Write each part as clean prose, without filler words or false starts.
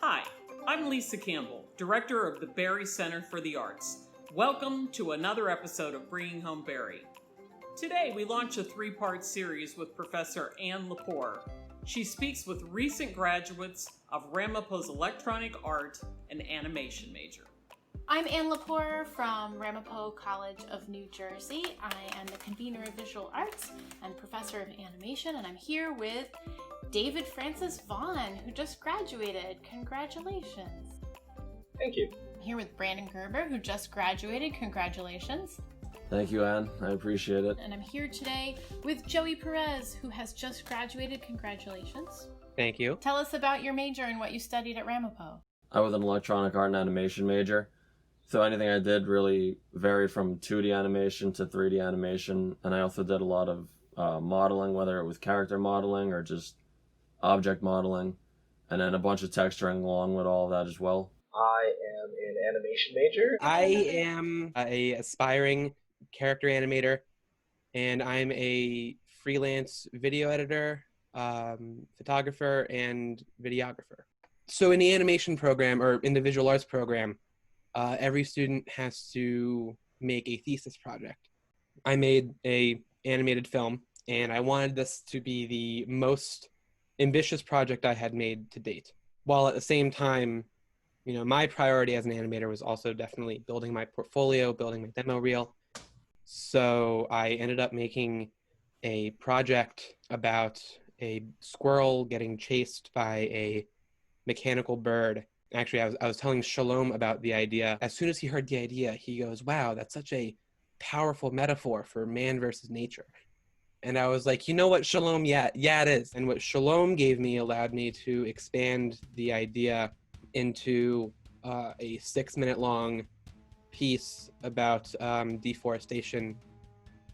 Hi, I'm Lisa Campbell, Director of the Berrie Center for the Arts. Welcome to another episode of Bringing Home Berrie. Today we launch a three-part series with Professor Ann LePore. She speaks with recent graduates of Ramapo's Electronic Art and Animation major. I'm Ann LePore from Ramapo College of New Jersey. I am the convener of visual arts and professor of animation, and I'm here with David Francis-Vaughan, who just graduated. Congratulations. Thank you. I'm here with Brandon Gerber, who just graduated. Congratulations. Thank you, Ann. I appreciate it. And I'm here today with Joey Perez, who has just graduated. Congratulations. Thank you. Tell us about your major and what you studied at Ramapo. I was an electronic art and animation major, so anything I did really varied from 2D animation to 3D animation, and I also did a lot of modeling, whether it was character modeling or just object modeling, and then a bunch of texturing along with all of that as well. I am an animation major. I am a aspiring character animator, and I'm a freelance video editor, photographer, and videographer. So in the animation program, or in the visual arts program, every student has to make a thesis project. I made a animated film, and I wanted this to be the most ambitious project I had made to date. While at the same time, my priority as an animator was also definitely building my portfolio, building my demo reel. So I ended up making a project about a squirrel getting chased by a mechanical bird. Actually, I was telling Shalom about the idea. As soon as he heard the idea, he goes, "Wow, that's such a powerful metaphor for man versus nature." And I was like, you know what, Shalom? Yeah, it is. And what Shalom gave me allowed me to expand the idea into a 6-minute long piece about deforestation.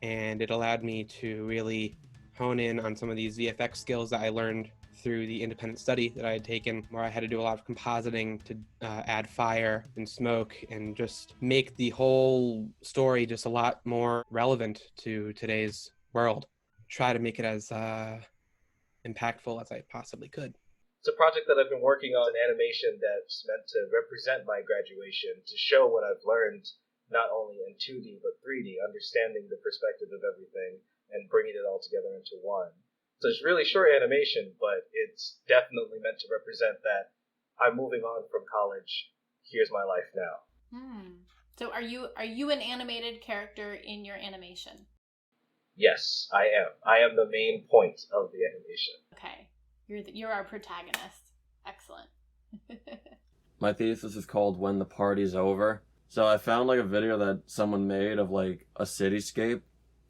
And it allowed me to really hone in on some of these VFX skills that I learned through the independent study that I had taken, where I had to do a lot of compositing to add fire and smoke and just make the whole story just a lot more relevant to today's world. Try to make it as impactful as I possibly could. It's a project that I've been working on, an animation that's meant to represent my graduation, to show what I've learned, not only in 2D but 3D, understanding the perspective of everything and bringing it all together into one. So it's really short animation, but it's definitely meant to represent that I'm moving on from college. Here's my life now. So are you an animated character in your animation? Yes, I am. I am the main point of the animation. Okay. You're our protagonist. Excellent. My thesis is called When the Party's Over. So I found a video that someone made of a cityscape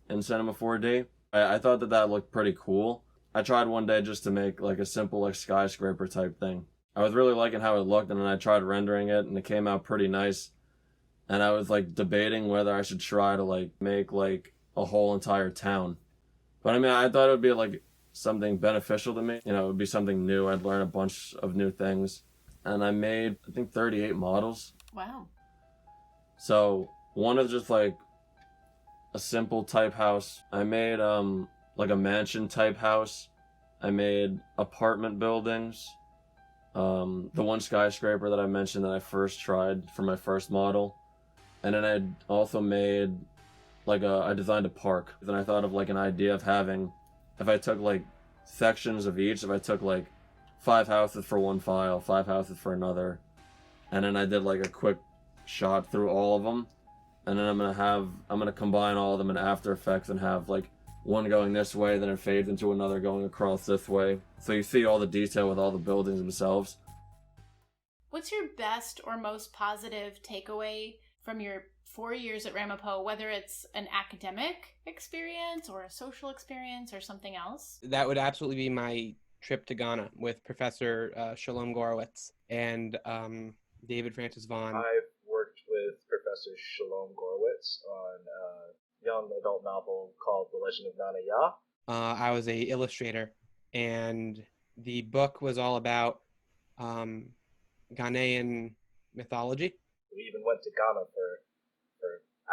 in Cinema 4D. I thought that looked pretty cool. I tried one day just to make a simple skyscraper type thing. I was really liking how it looked, and then I tried rendering it, and it came out pretty nice. And I was debating whether I should try to make a whole entire town. But I thought it would be something beneficial to me. It would be something new. I'd learn a bunch of new things. And I made, I think, 38 models. Wow. So one is just a simple type house. I made a mansion type house. I made apartment buildings. The one skyscraper that I mentioned that I first tried for my first model. And then I also made I designed a park. Then I thought of an idea of having, if I took sections of each, if I took 5 houses for one file, 5 houses for another, and then I did a quick shot through all of them, and then I'm gonna combine all of them in After Effects and have one going this way, then it fades into another going across this way. So you see all the detail with all the buildings themselves. What's your best or most positive takeaway from your 4 years at Ramapo, whether it's an academic experience or a social experience or something else? That would absolutely be my trip to Ghana with Professor Shalom Gorowitz and David Francis-Vaughan. I've worked with Professor Shalom Gorowitz on a young adult novel called The Legend of Nana Ya. I was a illustrator and the book was all about Ghanaian mythology. We even went to Ghana for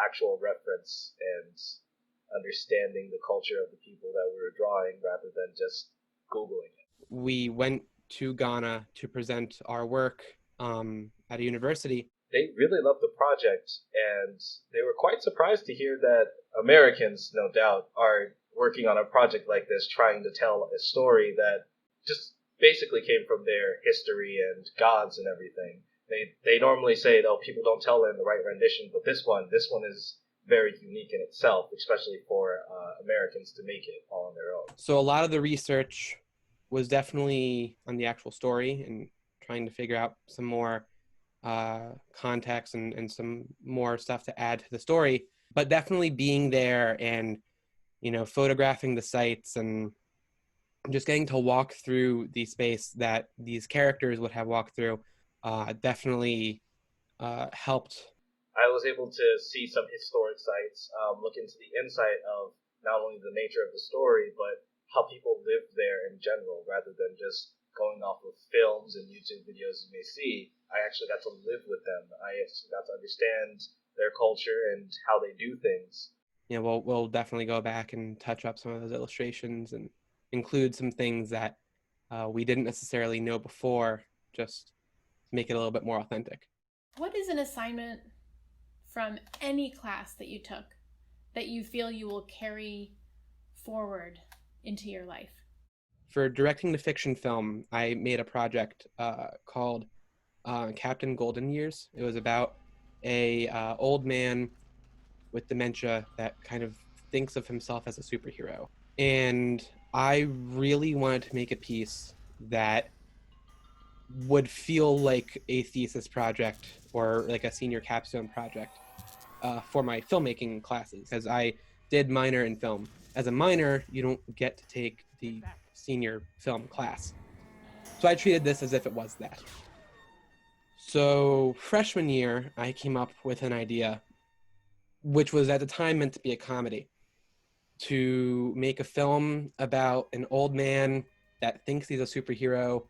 actual reference and understanding the culture of the people that we were drawing rather than just Googling it. We went to Ghana to present our work at a university. They really loved the project, and they were quite surprised to hear that Americans, no doubt, are working on a project like this, trying to tell a story that just basically came from their history and gods and everything. They normally say, oh, people don't tell it in the right rendition, but this one is very unique in itself, especially for Americans to make it all on their own. So a lot of the research was definitely on the actual story and trying to figure out some more context and some more stuff to add to the story, but definitely being there and, you know, photographing the sites and just getting to walk through the space that these characters would have walked through definitely helped. I was able to see some historic sites, look into the insight of not only the nature of the story, but how people lived there in general, rather than just going off of films and YouTube videos you may see. I actually got to live with them. I actually got to understand their culture and how they do things. Yeah, we'll definitely go back and touch up some of those illustrations and include some things that we didn't necessarily know before, just to make it a little bit more authentic. What is an assignment from any class that you took that you feel you will carry forward into your life? For directing the fiction film, I made a project called Captain Golden Years. It was about a old man with dementia that kind of thinks of himself as a superhero. And I really wanted to make a piece that would feel like a thesis project or like a senior capstone project for my filmmaking classes, because I did minor in film. As a minor, you don't get to take the senior film class. So I treated this as if it was that. So freshman year, I came up with an idea, which was at the time meant to be a comedy, to make a film about an old man that thinks he's a superhero,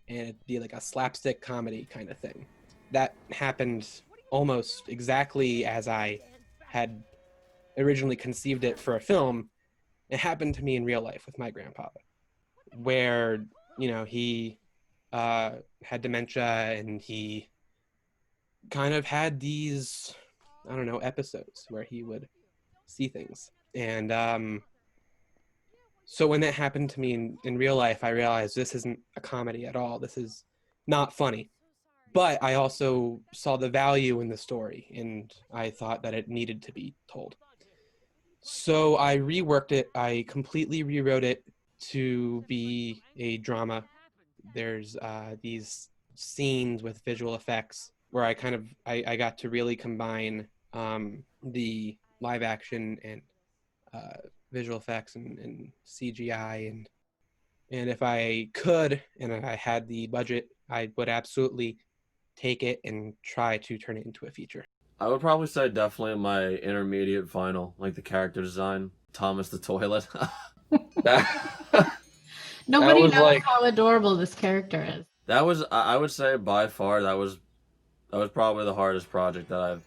and it'd be like a slapstick comedy kind of thing. That happened almost exactly as I had originally conceived it for a film. It happened to me in real life with my grandpa, where, you know, he had dementia and he kind of had these, I don't know, episodes where he would see things. And so when that happened to me in real life, I realized this isn't a comedy at all. This is not funny. But I also saw the value in the story, and I thought that it needed to be told. So I reworked it. I completely rewrote it to be a drama. There's these scenes with visual effects where I got to really combine the live action and visual effects and CGI, and if I could and if I had the budget, I would absolutely take it and try to turn it into a feature. I would probably say definitely my intermediate final, like the character design, Thomas the Toilet. Nobody was knows like- how adorable this character is. That was, I would say by far, that was probably the hardest project that I've,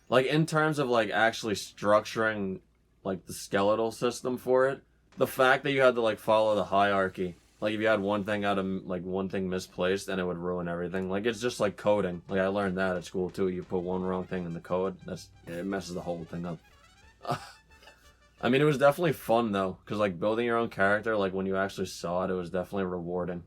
like, in terms of like actually structuring like the skeletal system for it. The fact that you had to like follow the hierarchy, like if you had one thing misplaced, then it would ruin everything. Like it's just like coding. Like I learned that at school too. You put one wrong thing in the code, it messes the whole thing up. I mean, it was definitely fun though, because like building your own character, like when you actually saw it, it was definitely rewarding.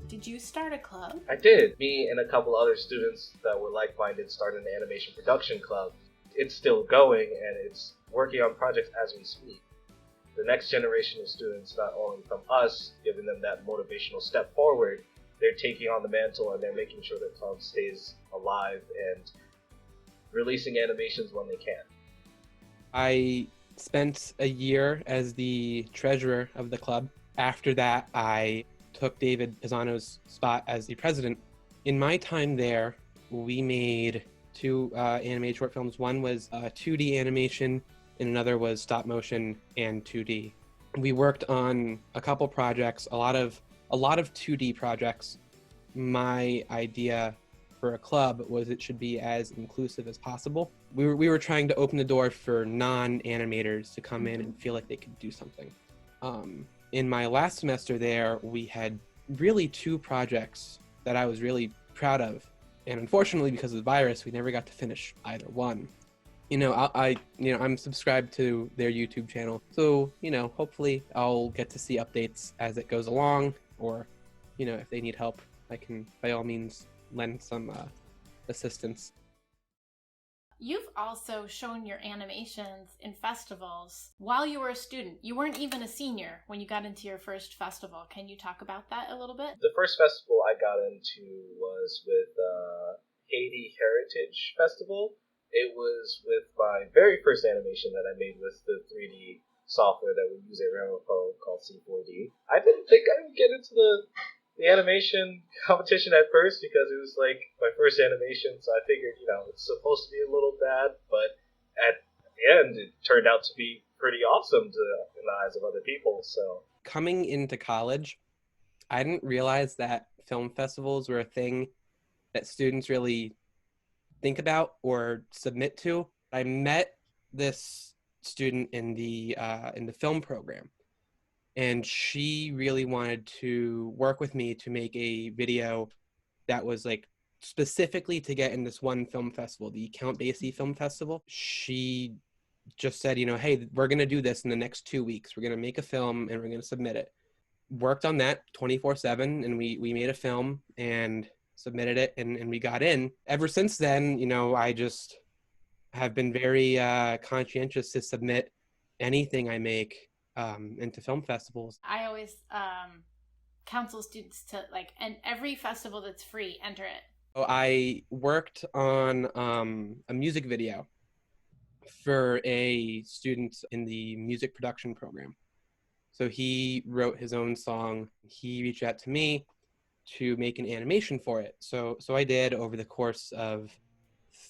Did you start a club? I did. Me and a couple other students that were like-minded started an animation production club. It's still going, and it's working on projects as we speak. The next generation of students, not only from us, giving them that motivational step forward, they're taking on the mantle and they're making sure the club stays alive and releasing animations when they can. I spent a year as the treasurer of the club. After that, I took David Pisano's spot as the president. In my time there, we made two animated short films. One was 2D animation and another was stop motion and 2D. We worked on a couple projects, a lot of 2D projects. My idea for a club was it should be as inclusive as possible. We were trying to open the door for non-animators to come in and feel like they could do something. In my last semester there, we had really 2 projects that I was really proud of. And unfortunately, because of the virus, we never got to finish either one. I'm subscribed to their YouTube channel. So, hopefully I'll get to see updates as it goes along, or, if they need help, I can by all means lend some assistance. You've also shown your animations in festivals while you were a student. You weren't even a senior when you got into your first festival. Can you talk about that a little bit? The first festival I got into was with Haiti Heritage Festival. It was with my very first animation that I made with the 3D software that we use at Ramapo called C4D. I didn't think I would get into the animation competition at first because it was like my first animation, so I figured, it's supposed to be a little bad, but at the end, it turned out to be pretty awesome in the eyes of other people. So coming into college, I didn't realize that film festivals were a thing that students really think about or submit to. I met this student in the film program, and she really wanted to work with me to make a video that was like specifically to get in this one film festival, the Count Basie Film Festival. She just said, hey, we're going to do this in the next 2 weeks. We're going to make a film and we're going to submit it. Worked on that 24/7, and we made a film and submitted it, and we got in. Ever since then, I just have been very conscientious to submit anything I make into film festivals. I always counsel students to and every festival that's free, enter it. I worked on a music video for a student in the music production program. So he wrote his own song. He reached out to me to make an animation for it. So I did. Over the course of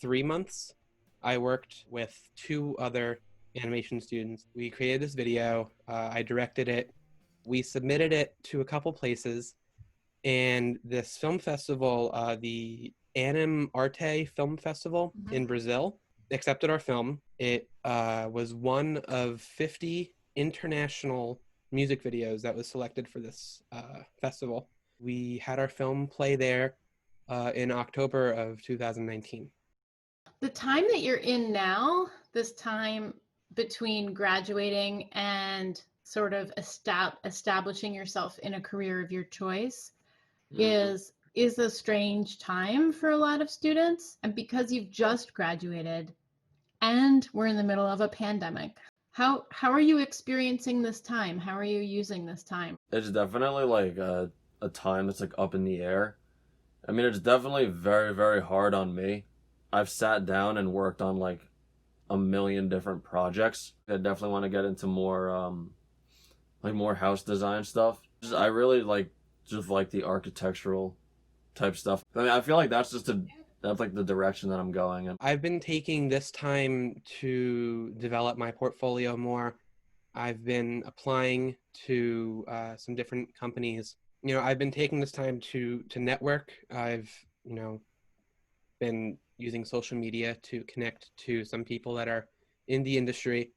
3 months, I worked with 2 other animation students. We created this video. I directed it. We submitted it to a couple places, and this film festival, the Anim Arte Film Festival in Brazil, accepted our film. It was one of 50 international music videos that was selected for this festival. We had our film play there in October of 2019. The time that you're in now, this time between graduating and sort of establishing yourself in a career of your choice, is a strange time for a lot of students. And because you've just graduated and we're in the middle of a pandemic, how are you experiencing this time? How are you using this time? It's definitely like a time that's like up in the air. I mean, it's definitely very, very hard on me. I've sat down and worked on like a million different projects. I definitely want to get into more more house design stuff. I really like the architectural type stuff. I mean, I feel like that's like the direction that I'm going in. I've been taking this time to develop my portfolio more. I've been applying to some different companies. I've been taking this time to network. I've, been using social media to connect to some people that are in the industry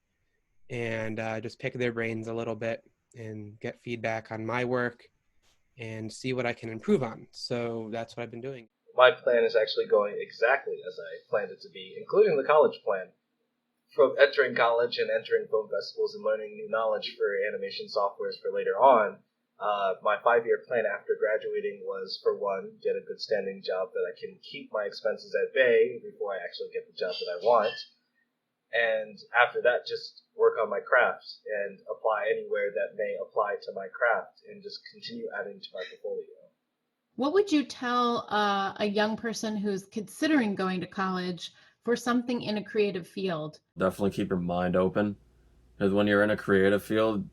and just pick their brains a little bit and get feedback on my work and see what I can improve on. So that's what I've been doing. My plan is actually going exactly as I planned it to be, including the college plan. From entering college and entering film festivals and learning new knowledge for animation softwares for later on, my 5-year plan after graduating was, for one, get a good standing job that I can keep my expenses at bay before I actually get the job that I want. And after that, just work on my craft and apply anywhere that may apply to my craft and just continue adding to my portfolio. What would you tell a young person who's considering going to college for something in a creative field? Definitely keep your mind open, because when you're in a creative field,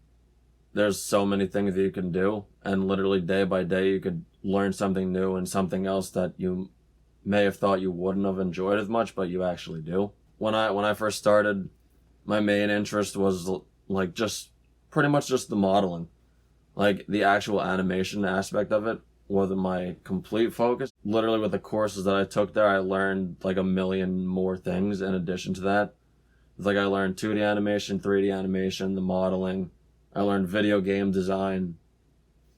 there's so many things that you can do, and literally day by day you could learn something new and something else that you may have thought you wouldn't have enjoyed as much, but you actually do. When I first started, my main interest was like just pretty much just the modeling. Like the actual animation aspect of it wasn't my complete focus. Literally with the courses that I took there, I learned like a million more things in addition to that. It's like I learned 2D animation, 3D animation, the modeling. I learned video game design.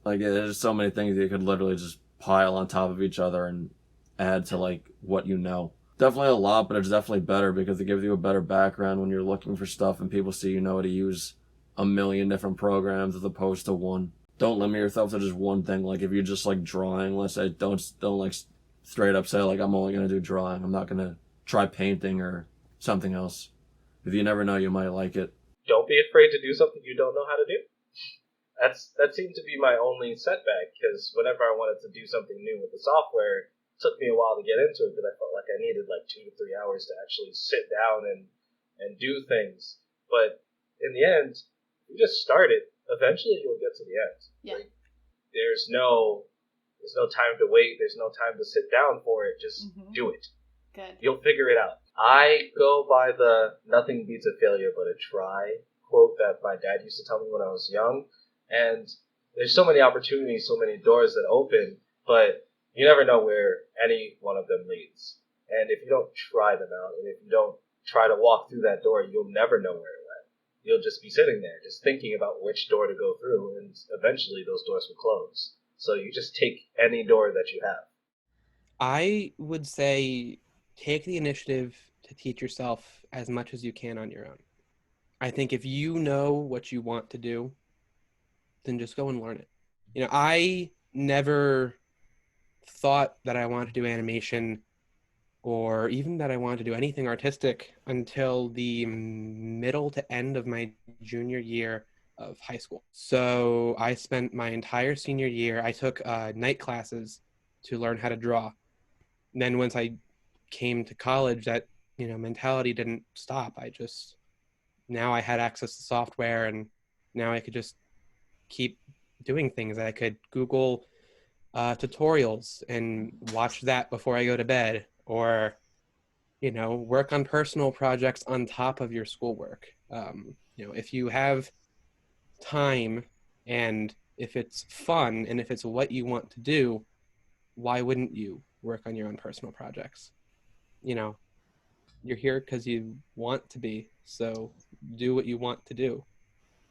Like there's so many things that you could literally just pile on top of each other and add to like what you know. Definitely a lot, but it's definitely better because it gives you a better background when you're looking for stuff and people see you know how to use a million different programs as opposed to one. Don't limit yourself to just one thing. Like if you're just like drawing, let's say, don't like straight up say like I'm only gonna do drawing. I'm not gonna try painting or something else. If you never know, you might like it. Don't be afraid to do something you don't know how to do. That seemed to be my only setback, because whenever I wanted to do something new with the software, it took me a while to get into it because I felt like I needed like 2 to 3 hours to actually sit down and do things. But in the end, you just start it. Eventually, you'll get to the end. Yeah. Like, there's no time to wait. There's no time to sit down for it. Just do it. Good. You'll figure it out. I go by the "nothing beats a failure but a try" quote that my dad used to tell me when I was young. And there's so many opportunities, so many doors that open, but you never know where any one of them leads. And if you don't try them out, and if you don't try to walk through that door, you'll never know where it went. You'll just be sitting there, just thinking about which door to go through, and eventually those doors will close. So you just take any door that you have. I would say take the initiative to teach yourself as much as you can on your own. I think if you know what you want to do, then just go and learn it. You know, I never thought that I wanted to do animation or even that I wanted to do anything artistic until the middle to end of my junior year of high school. So I spent my entire senior year, I took night classes to learn how to draw. And then once I came to college, that, mentality didn't stop. Now I had access to software, and now I could just keep doing things. I could Google tutorials and watch that before I go to bed, or work on personal projects on top of your schoolwork. If you have time and if it's fun and if it's what you want to do, why wouldn't you work on your own personal projects? You're here because you want to be, so do what you want to do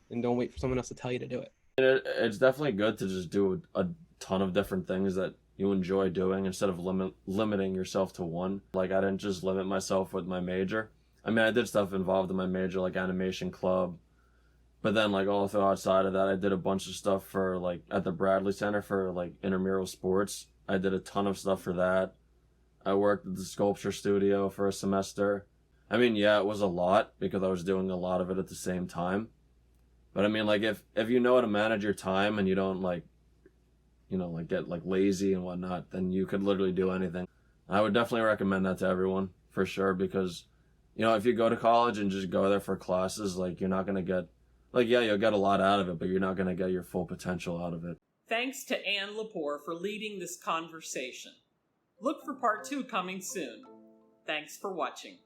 and don't wait for someone else to tell you to do it. It's definitely good to just do a ton of different things that you enjoy doing instead of limiting yourself to one. Like, I didn't just limit myself with my major. I mean, I did stuff involved in my major, like animation club. But then, like, also outside of that, I did a bunch of stuff for, like, at the Bradley Center for, like, intramural sports. I did a ton of stuff for that. I worked at the sculpture studio for a semester. I mean, yeah, it was a lot because I was doing a lot of it at the same time. But I mean, like, if you know how to manage your time and you don't, get, lazy and whatnot, then you could literally do anything. I would definitely recommend that to everyone, for sure, because, if you go to college and just go there for classes, you're not going to get, you'll get a lot out of it, but you're not going to get your full potential out of it. Thanks to Ann LePore for leading this conversation. Look for part 2 coming soon. Thanks for watching.